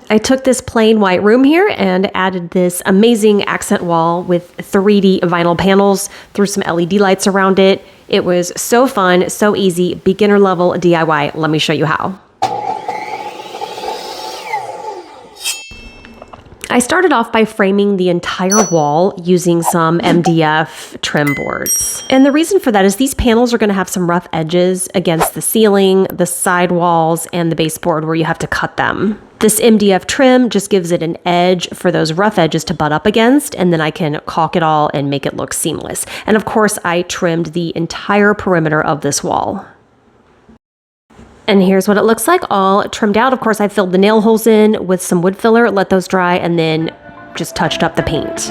I took this plain white room here and added this amazing accent wall with 3D vinyl panels, threw some LED lights around it. It was so fun, so easy, beginner level DIY. Let me show you how. I started off by framing the entire wall using some MDF trim boards. And the reason for that is these panels are going to have some rough edges against the ceiling, the side walls, and the baseboard where you have to cut them. This MDF trim just gives it an edge for those rough edges to butt up against, and then I can caulk it all and make it look seamless. And of course, I trimmed the entire perimeter of this wall. And here's what it looks like all trimmed out. Of course, I filled the nail holes in with some wood filler, let those dry, and then just touched up the paint.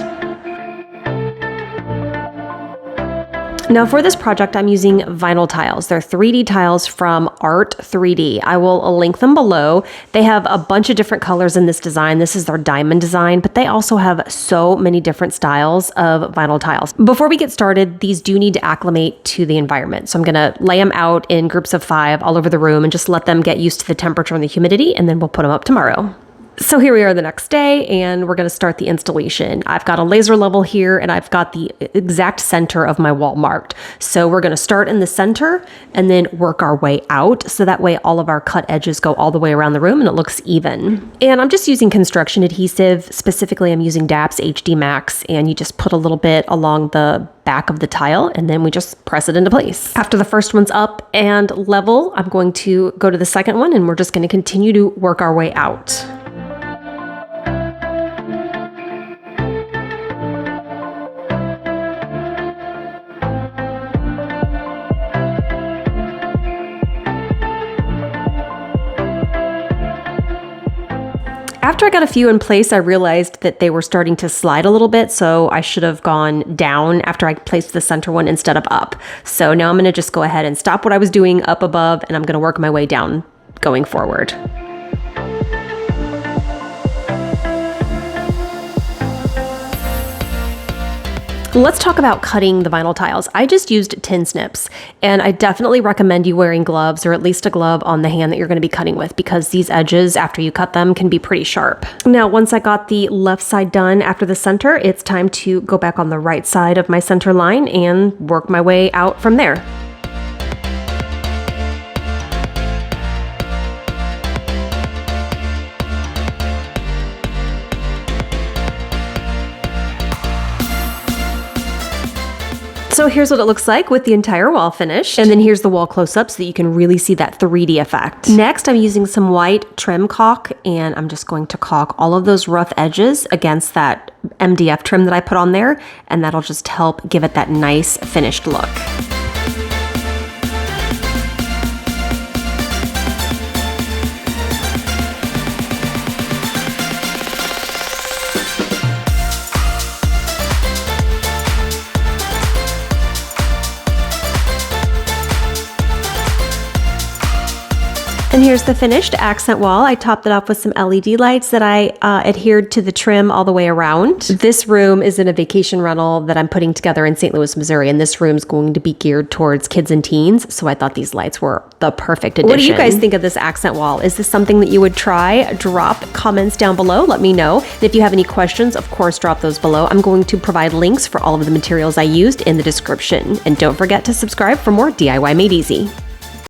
Now for this project, I'm using vinyl tiles. They're 3D tiles from Art 3D. I will link them below. They have a bunch of different colors in this design. This is their diamond design, but they also have so many different styles of vinyl tiles. Before we get started, these do need to acclimate to the environment. So I'm gonna lay them out in groups of 5 all over the room and just let them get used to the temperature and the humidity, and then we'll put them up tomorrow. So here we are the next day, and we're going to start the installation. I've got a laser level here, and I've got the exact center of my wall marked. So we're going to start in the center and then work our way out. So that way all of our cut edges go all the way around the room and it looks even. And I'm just using construction adhesive. Specifically, I'm using DAP's HD Max, and you just put a little bit along the back of the tile, and then we just press it into place. After the first one's up and level, I'm going to go to the second one, and we're just going to continue to work our way out. After I got a few in place, I realized that they were starting to slide a little bit, so I should have gone down after I placed the center one instead of up. So now I'm going to just go ahead and stop what I was doing up above, and I'm going to work my way down going forward. Let's talk about cutting the vinyl tiles. I just used tin snips, and I definitely recommend you wearing gloves, or at least a glove on the hand that you're going to be cutting with, because these edges, after you cut them, can be pretty sharp. Now, once I got the left side done after the center, it's time to go back on the right side of my center line and work my way out from there. So here's what it looks like with the entire wall finished. And then here's the wall close-up so that you can really see that 3D effect. Next, I'm using some white trim caulk, and I'm just going to caulk all of those rough edges against that MDF trim that I put on there, and that'll just help give it that nice finished look. And here's the finished accent wall. I topped it off with some LED lights that I adhered to the trim all the way around. This room is in a vacation rental that I'm putting together in St. Louis, Missouri, and this room's going to be geared towards kids and teens, so I thought these lights were the perfect addition. What do you guys think of this accent wall? Is this something that you would try? Drop comments down below, let me know. And if you have any questions, of course, drop those below. I'm going to provide links for all of the materials I used in the description. And don't forget to subscribe for more DIY Made Easy.